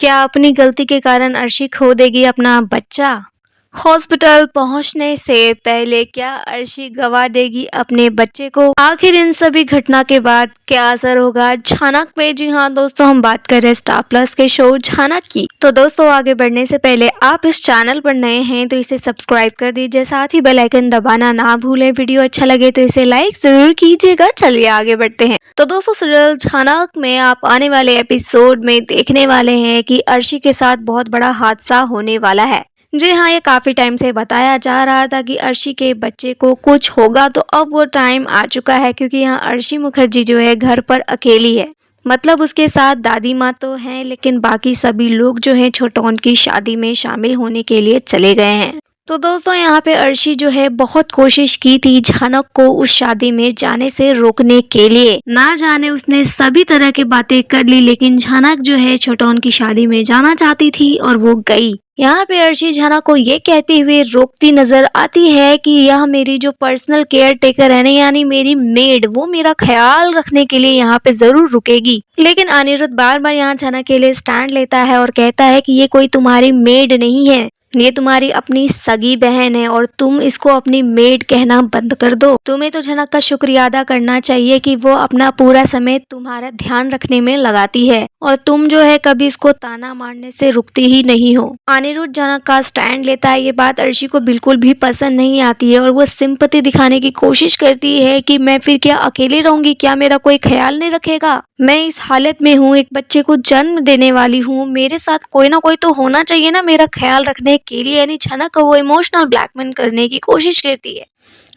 क्या अपनी गलती के कारण अर्शी खो देगी अपना बच्चा? हॉस्पिटल पहुंचने से पहले क्या अर्शी गंवा देगी अपने बच्चे को? आखिर इन सभी घटना के बाद क्या असर होगा झानक पे? जी हाँ दोस्तों, हम बात कर रहे हैं स्टार प्लस के शो झानक की। तो दोस्तों, आगे बढ़ने से पहले आप इस चैनल पर नए हैं तो इसे सब्सक्राइब कर दीजिए, साथ ही बेल आइकन दबाना ना भूलें। वीडियो अच्छा लगे तो इसे लाइक जरूर कीजिएगा। चलिए आगे बढ़ते हैं। तो दोस्तों, सीरियल झानक में आप आने वाले एपिसोड में देखने वाले हैं कि अर्शी के साथ बहुत बड़ा हादसा होने वाला है। जी हाँ, ये काफी टाइम से बताया जा रहा था कि अर्शी के बच्चे को कुछ होगा, तो अब वो टाइम आ चुका है, क्योंकि यहाँ अर्शी मुखर्जी जो है घर पर अकेली है। मतलब उसके साथ दादी माँ तो हैं, लेकिन बाकी सभी लोग जो हैं छोटौन की शादी में शामिल होने के लिए चले गए हैं। तो दोस्तों, यहाँ पे अर्शी जो है बहुत कोशिश की थी झानक को उस शादी में जाने से रोकने के लिए। ना जाने उसने सभी तरह की बातें कर ली, लेकिन झानक जो है छोटौन की शादी में जाना चाहती थी और वो गई। यहाँ पे अर्शी झानक को ये कहते हुए रोकती नजर आती है कि यह मेरी जो पर्सनल केयर टेकर है ना, यानी मेरी मेड, वो मेरा ख्याल रखने के लिए यहाँ पे जरूर रुकेगी। लेकिन अनिरुद्ध बार बार यहाँ झानक के लिए स्टैंड लेता है और कहता है कि ये कोई तुम्हारी मेड नहीं है, ये तुम्हारी अपनी सगी बहन है और तुम इसको अपनी मेड कहना बंद कर दो। तुम्हें तो झनक का शुक्रिया अदा करना चाहिए कि वो अपना पूरा समय तुम्हारा ध्यान रखने में लगाती है और तुम जो है कभी इसको ताना मारने से रुकती ही नहीं हो। अनिरुद्ध झनक का स्टैंड लेता है। ये बात अर्शी को बिल्कुल भी पसंद नहीं आती है और वो सिंपैथी दिखाने की कोशिश करती है कि मैं फिर क्या अकेली रहूंगी, क्या मेरा कोई ख्याल नहीं रखेगा? मैं इस हालत में हूँ, एक बच्चे को जन्म देने वाली हूँ, मेरे साथ कोई ना कोई तो होना चाहिए ना मेरा ख्याल रखने के लिए। यानी झनक को वो इमोशनल ब्लैकमेल करने की कोशिश करती है,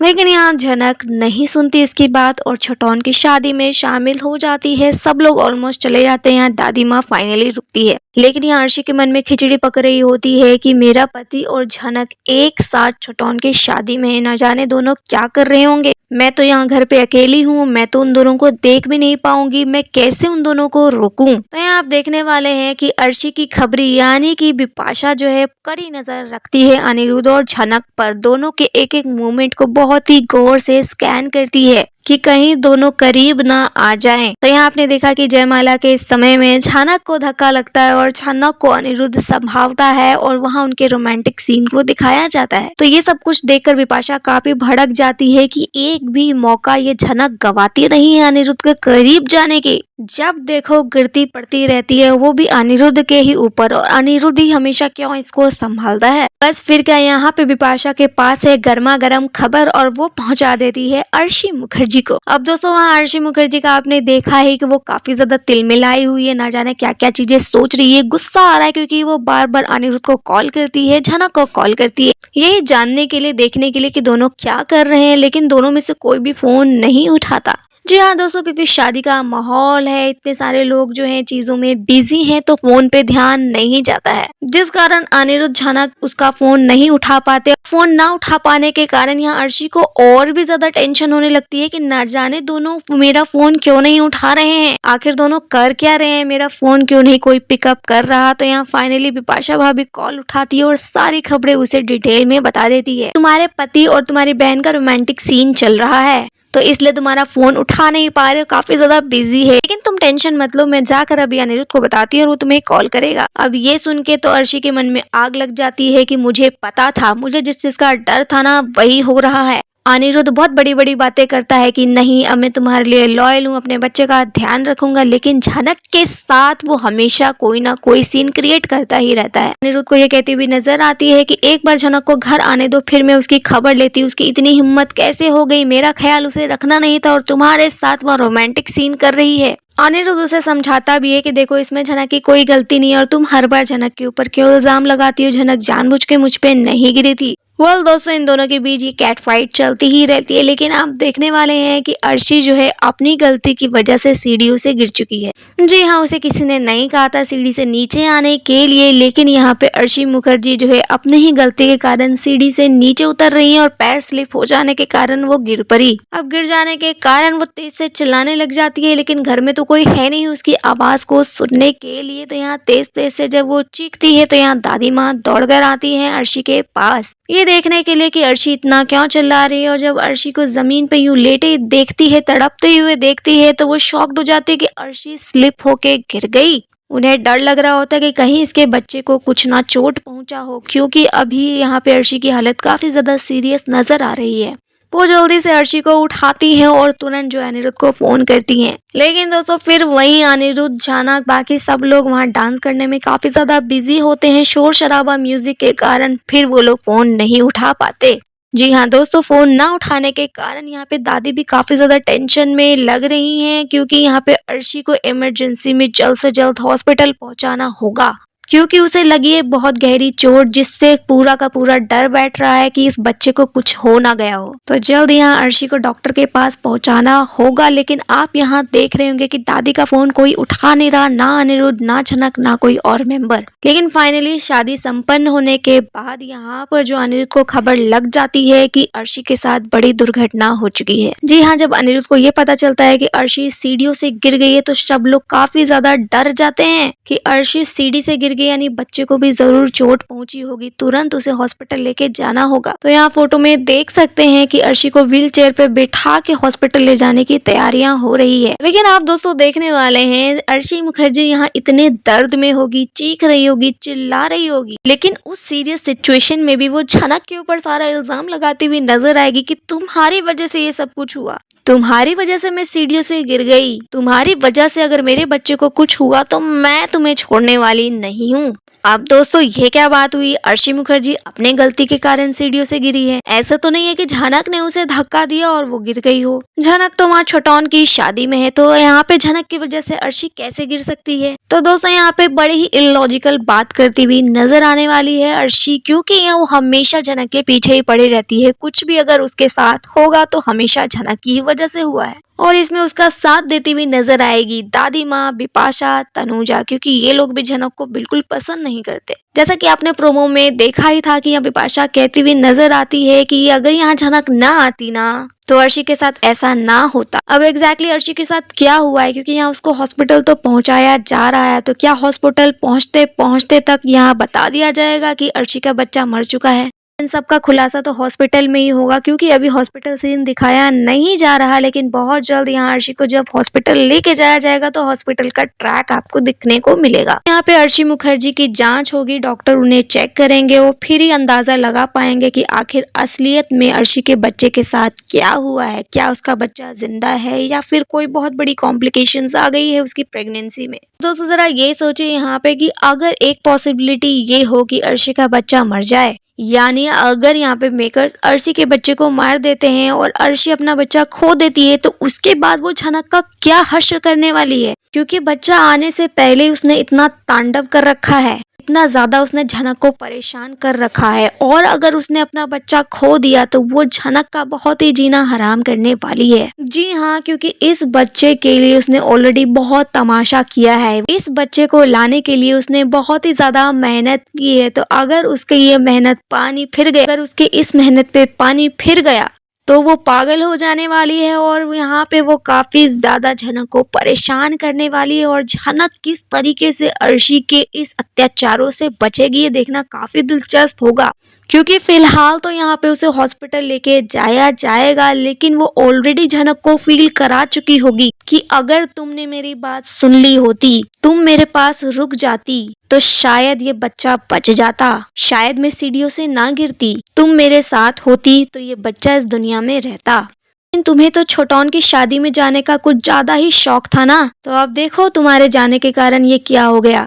लेकिन यहाँ झनक नहीं सुनती इसकी बात और छोटौन की शादी में शामिल हो जाती है। सब लोग ऑलमोस्ट चले जाते हैं, यहाँ दादी माँ फाइनली रुकती है। लेकिन यहाँ अर्शी के मन में खिचड़ी पक रही होती है कि मेरा पति और झनक एक साथ छोटौन की शादी में है, न जाने दोनों क्या कर रहे होंगे। मैं तो यहाँ घर पे अकेली हूँ, मैं तो उन दोनों को देख भी नहीं पाऊंगी, मैं कैसे उन दोनों को रोकूं? तो यहाँ आप देखने वाले हैं कि अर्शी की खबरी यानी कि बिपाशा जो है कड़ी नजर रखती है अनिरुद्ध और झनक पर। दोनों के एक एक मूवमेंट को बहुत ही गौर से स्कैन करती है कि कहीं दोनों करीब ना आ जाएं। तो यहाँ आपने देखा कि जयमाला के समय में झनक को धक्का लगता है और झनक को अनिरुद्ध संभालता है और वहाँ उनके रोमांटिक सीन को दिखाया जाता है। तो ये सब कुछ देखकर बिपाशा काफी भड़क जाती है कि एक भी मौका ये झनक गवाती नहीं है अनिरुद्ध के करीब जाने के। जब देखो गिरती पड़ती रहती है, वो भी अनिरुद्ध के ही ऊपर, और अनिरुद्ध ही हमेशा क्यों इसको संभालता है। बस फिर क्या, यहाँ पे बिपाशा के पास है गर्मा गर्म खबर और वो पहुंचा देती है अर्शी मुखर्जी को। अब दोस्तों, वहाँ अर्शी मुखर्जी का आपने देखा है कि वो काफी ज्यादा तिलमिलाई हुई है, ना जाने क्या क्या चीजें सोच रही है। गुस्सा आ रहा है क्योंकि वो बार बार अनिरुद्ध को कॉल करती है, झनक को कॉल करती है, यही जानने के लिए, देखने के लिए कि दोनों क्या कर रहे हैं, लेकिन दोनों में से कोई भी फोन नहीं उठाता। जी हाँ दोस्तों, क्योंकि शादी का माहौल है, इतने सारे लोग जो हैं चीजों में बिजी हैं, तो फोन पे ध्यान नहीं जाता है, जिस कारण अनिरुद्ध झनक उसका फोन नहीं उठा पाते। फोन ना उठा पाने के कारण यहाँ अर्शी को और भी ज्यादा टेंशन होने लगती है कि ना जाने दोनों मेरा फोन क्यों नहीं उठा रहे हैं, आखिर दोनों कर क्या रहे हैं, मेरा फोन क्यों नहीं कोई पिकअप कर रहा। तो यहाँ फाइनली बिपाशा भाभी कॉल उठाती है और सारी खबरें उसे डिटेल में बता देती है। तुम्हारे पति और तुम्हारी बहन का रोमांटिक सीन चल रहा है, तो इसलिए तुम्हारा फोन उठा नहीं पा रहे हो, काफी ज्यादा बिजी है, लेकिन तुम टेंशन मत लो, मैं जाकर अभी अनिरुद्ध को बताती हूँ और वो तुम्हें कॉल करेगा। अब ये सुन के तो अर्शी के मन में आग लग जाती है कि मुझे पता था, मुझे जिस चीज का डर था ना वही हो रहा है। अनिरुद्ध बहुत बड़ी बड़ी बातें करता है कि नहीं, अब मैं तुम्हारे लिए लॉयल हूँ, अपने बच्चे का ध्यान रखूंगा, लेकिन झनक के साथ वो हमेशा कोई ना कोई सीन क्रिएट करता ही रहता है। अनिरुद्ध को ये कहती हुई नजर आती है कि एक बार झनक को घर आने दो, फिर मैं उसकी खबर लेती। उसकी इतनी हिम्मत कैसे हो गई, मेरा ख्याल उसे रखना नहीं था और तुम्हारे साथ वह रोमांटिक सीन कर रही है। अनिरुद्ध उसे समझाता भी है कि देखो, इसमें झनक की कोई गलती नहीं है और तुम हर बार झनक के ऊपर क्यों इल्जाम लगाती हो, झनक जानबूझ के मुझ पे नहीं गिरी थी। दोस्तों, इन दोनों के बीच ये कैट फाइट चलती ही रहती है, लेकिन आप देखने वाले हैं कि अर्शी जो है अपनी गलती की वजह से सीढ़ियों से गिर चुकी है। जी हाँ, उसे किसी ने नहीं कहा था सीढ़ी से नीचे आने के लिए, लेकिन यहाँ पे अर्शी मुखर्जी जो है अपनी ही गलती के कारण सीढ़ी से नीचे उतर रही है और पैर स्लिप हो जाने के कारण वो गिर पड़ी। अब गिर जाने के कारण वो तेज से चिल्लाने लग जाती है, लेकिन घर में तो कोई है नहीं उसकी आवाज को सुनने के लिए। तो यहाँ तेज तेज से जब वो चीखती है तो यहाँ दादी माँ दौड़ कर आती है अर्शी के पास, ये देखने के लिए कि अर्शी इतना क्यों चिल्ला रही है। और जब अर्शी को जमीन पे यूं लेटे देखती है, तड़पते हुए देखती है, तो वो शॉक्ड हो जाती है कि अर्शी स्लिप होके गिर गई। उन्हें डर लग रहा होता है कि कहीं इसके बच्चे को कुछ ना चोट पहुंचा हो, क्योंकि अभी यहाँ पे अर्शी की हालत काफी ज्यादा सीरियस नजर आ रही है। वो जल्दी से अर्शी को उठाती हैं और तुरंत जो अनिरुद्ध को फोन करती हैं। लेकिन दोस्तों फिर वहीं अनिरुद्ध, जानक, बाकी सब लोग वहाँ डांस करने में काफी ज्यादा बिजी होते हैं। शोर शराबा म्यूजिक के कारण फिर वो लोग फोन नहीं उठा पाते। जी हाँ दोस्तों, फोन ना उठाने के कारण यहाँ पे दादी भी काफी ज्यादा टेंशन में लग रही हैं, क्योंकि यहाँ पे अर्शी को इमरजेंसी में जल्द से जल्द हॉस्पिटल पहुंचाना होगा, क्योंकि उसे लगी है बहुत गहरी चोट, जिससे पूरा का पूरा डर बैठ रहा है कि इस बच्चे को कुछ हो ना गया हो। तो जल्द यहाँ अर्शी को डॉक्टर के पास पहुंचाना होगा। लेकिन आप यहाँ देख रहे होंगे कि दादी का फोन कोई उठा नहीं रहा, ना अनिरुद्ध, ना झनक, ना कोई और मेंबर। लेकिन फाइनली शादी संपन्न होने के बाद यहाँ पर जो अनिरुद्ध को खबर लग जाती है कि अर्शी के साथ बड़ी दुर्घटना हो चुकी है। जी हाँ, जब अनिरुद्ध को ये पता चलता है कि अर्शी सीढ़ियों से गिर गई है तो सब लोग काफी ज्यादा डर जाते हैं कि अर्शी सीढ़ी से गिर गई, यानी बच्चे को भी जरूर चोट पहुंची होगी, तुरंत उसे हॉस्पिटल लेके जाना होगा। तो यहाँ फोटो में देख सकते हैं कि अर्शी को व्हील चेयर पे बिठा के हॉस्पिटल ले जाने की तैयारियां हो रही है। लेकिन आप दोस्तों देखने वाले हैं, अर्शी मुखर्जी यहाँ इतने दर्द में होगी, चीख रही होगी, चिल्ला रही होगी, लेकिन उस सीरियस सिचुएशन में भी वो झनक के ऊपर सारा इल्जाम लगाती हुई नजर आएगी कि तुम्हारी वजह से ये सब कुछ हुआ, तुम्हारी वजह से मैं सीढ़ियों से गिर गई, तुम्हारी वजह से अगर मेरे बच्चे को कुछ हुआ तो मैं तुम्हें छोड़ने वाली नहीं हूँ। अब दोस्तों ये क्या बात हुई, अर्शी मुखर्जी अपने गलती के कारण सीढ़ियों से गिरी है? ऐसा तो नहीं है कि झनक ने उसे धक्का दिया और वो गिर गई हो। झनक तो वहाँ छोटौन की शादी में है, तो यहाँ पे झनक की वजह से अर्शी कैसे गिर सकती है? तो दोस्तों यहाँ पे बड़ी ही इलॉजिकल बात करती हुई नजर आने वाली है अर्शी, क्योंकि वो हमेशा झनक के पीछे ही पड़ी रहती है। कुछ भी अगर उसके साथ होगा तो हमेशा झनक की ही वजह से हुआ है, और इसमें उसका साथ देती हुई नजर आएगी दादी माँ, बिपाशा, तनुजा, क्योंकि ये लोग भी झनक को बिल्कुल पसंद नहीं करते। जैसा कि आपने प्रोमो में देखा ही था कि यहाँ बिपाशा कहती हुई नजर आती है कि अगर यहाँ झनक ना आती ना तो अर्शी के साथ ऐसा ना होता। अब एग्जैक्टली अर्शी के साथ क्या हुआ है, क्योंकि यहाँ उसको हॉस्पिटल तो पहुंचाया जा रहा है, तो क्या हॉस्पिटल पहुंचते पहुंचते तक यहाँ बता दिया जाएगा कि अर्शी का बच्चा मर चुका है? इन सब का खुलासा तो हॉस्पिटल में ही होगा, क्योंकि अभी हॉस्पिटल सीन दिखाया नहीं जा रहा। लेकिन बहुत जल्द यहाँ अर्शी को जब हॉस्पिटल लेके जाया जाएगा तो हॉस्पिटल का ट्रैक आपको दिखने को मिलेगा। यहाँ पे अर्शी मुखर्जी की जांच होगी, डॉक्टर उन्हें चेक करेंगे, वो फिर ही अंदाजा लगा पाएंगे कि आखिर असलियत में अर्शी के बच्चे के साथ क्या हुआ है। क्या उसका बच्चा जिंदा है या फिर कोई बहुत बड़ी कॉम्प्लिकेशंस आ गई है उसकी प्रेगनेंसी में। दोस्तों जरा ये सोचिए यहाँ पे कि अगर एक पॉसिबिलिटी ये हो कि अर्शी का बच्चा मर जाए, यानी अगर यहाँ पे मेकर्स अर्शी के बच्चे को मार देते हैं और अर्शी अपना बच्चा खो देती है, तो उसके बाद वो झनक का क्या हश्र करने वाली है, क्योंकि बच्चा आने से पहले उसने इतना तांडव कर रखा है, इतना ज्यादा उसने झनक को परेशान कर रखा है, और अगर उसने अपना बच्चा खो दिया तो वो झनक का बहुत ही जीना हराम करने वाली है। जी हाँ, क्योंकि इस बच्चे के लिए उसने ऑलरेडी बहुत तमाशा किया है, इस बच्चे को लाने के लिए उसने बहुत ही ज्यादा मेहनत की है। तो अगर उसके ये मेहनत पानी फिर गया, अगर उसके इस मेहनत पे पानी फिर गया तो वो पागल हो जाने वाली है, और यहाँ पे वो काफी ज्यादा झनक को परेशान करने वाली है। और झनक किस तरीके से अर्शी के इस अत्याचारों से बचेगी ये देखना काफी दिलचस्प होगा, क्योंकि फिलहाल तो यहाँ पे उसे हॉस्पिटल लेके जाया जाएगा, लेकिन वो ऑलरेडी झनक को फील करा चुकी होगी कि अगर तुमने मेरी बात सुन ली होती, तुम मेरे पास रुक जाती, तो शायद ये बच्चा बच जाता, शायद मैं सीढ़ियों से ना गिरती, तुम मेरे साथ होती तो ये बच्चा इस दुनिया में रहता। लेकिन तुम्हें तो छोटौन की शादी में जाने का कुछ ज्यादा ही शौक था ना, तो अब देखो तुम्हारे जाने के कारण ये क्या हो गया।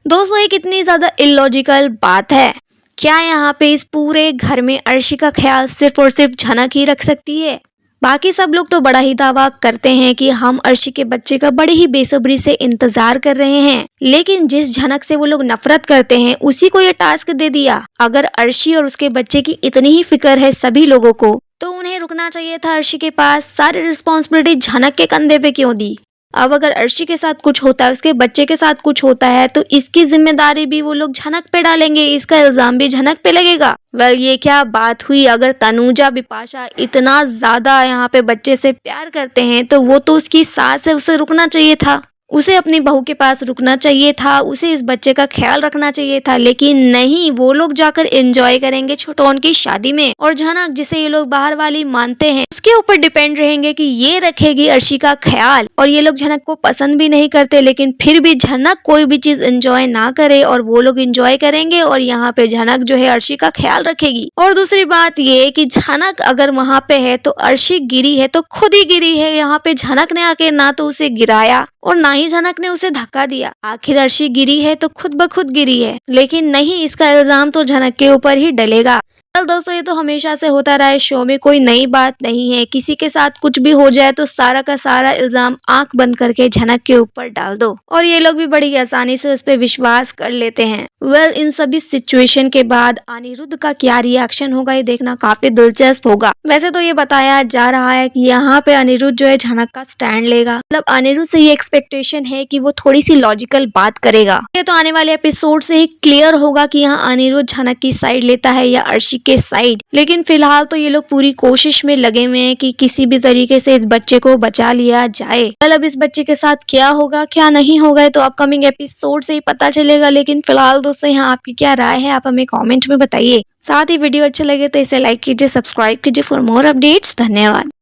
दोस्तों ये कितनी ज्यादा इलॉजिकल बात है। क्या यहाँ पे इस पूरे घर में अर्शी का ख्याल सिर्फ और सिर्फ झनक ही रख सकती है? बाकी सब लोग तो बड़ा ही दावा करते हैं कि हम अर्शी के बच्चे का बड़ी ही बेसब्री से इंतजार कर रहे हैं, लेकिन जिस झनक से वो लोग नफरत करते हैं उसी को ये टास्क दे दिया। अगर अर्शी और उसके बच्चे की इतनी ही फिक्र है सभी लोगों को, तो उन्हें रुकना चाहिए था अर्शी के पास, सारी रिस्पॉन्सिबिलिटी झनक के कंधे पे क्यों दी? अब अगर अर्शी के साथ कुछ होता है, उसके बच्चे के साथ कुछ होता है, तो इसकी जिम्मेदारी भी वो लोग झनक पे डालेंगे, इसका इल्जाम भी झनक पे लगेगा। वेल ये क्या बात हुई, अगर तनुजा बिपाशा इतना ज्यादा यहाँ पे बच्चे से प्यार करते हैं तो वो तो उसकी सास है, उसे रुकना चाहिए था। उसे अपनी बहू के पास रुकना चाहिए था, उसे इस बच्चे का ख्याल रखना चाहिए था, लेकिन नहीं, वो लोग जाकर एंजॉय करेंगे छोटोन की शादी में। और झनक, जिसे ये लोग बाहर वाली मानते हैं, उसके ऊपर डिपेंड रहेंगे कि ये रखेगी अर्शी का ख्याल। और ये लोग झनक को पसंद भी नहीं करते, लेकिन फिर भी झनक कोई भी चीज एंजॉय ना करे और वो लोग एंजॉय करेंगे और यहाँ पे झनक जो है अर्शी का ख्याल रखेगी। और दूसरी बात ये कि झनक अगर वहां पे है तो अर्शी गिरी है तो खुद ही गिरी है। यहाँ पे झनक ने आके ना तो उसे गिराया और ना ही झनक ने उसे धक्का दिया। आखिर अर्शी गिरी है तो खुद ब खुद गिरी है, लेकिन नहीं, इसका इल्जाम तो झनक के ऊपर ही डलेगा। चल दोस्तों, ये तो हमेशा से होता रहा है शो में, कोई नई बात नहीं है। किसी के साथ कुछ भी हो जाए तो सारा का सारा इल्जाम आंख बंद करके झनक के ऊपर डाल दो और ये लोग भी बड़ी आसानी से उस पर विश्वास कर लेते हैं। वेल, इन सभी सिचुएशन के बाद अनिरुद्ध का क्या रिएक्शन होगा ये देखना काफी दिलचस्प होगा। वैसे तो ये बताया जा रहा है कि यहाँ पे अनिरुद्ध जो है झनक का स्टैंड लेगा, मतलब अनिरुद्ध से ये एक्सपेक्टेशन है कि वो थोड़ी सी लॉजिकल बात करेगा। ये तो आने वाले एपिसोड से ही क्लियर होगा कि यहाँ अनिरुद्ध झनक की साइड लेता है या अर्शी के साइड। लेकिन फिलहाल तो ये लोग पूरी कोशिश में लगे हुए हैं कि किसी भी तरीके से इस बच्चे को बचा लिया जाए। कल अब इस बच्चे के साथ क्या होगा क्या नहीं होगा तो अपकमिंग एपिसोड से ही पता चलेगा। लेकिन फिलहाल दोस्तों, यहाँ आपकी क्या राय है, आप हमें कमेंट में बताइए। साथ ही वीडियो अच्छा लगे तो इसे लाइक कीजिए, सब्सक्राइब कीजिए फॉर मोर अपडेट्स। धन्यवाद।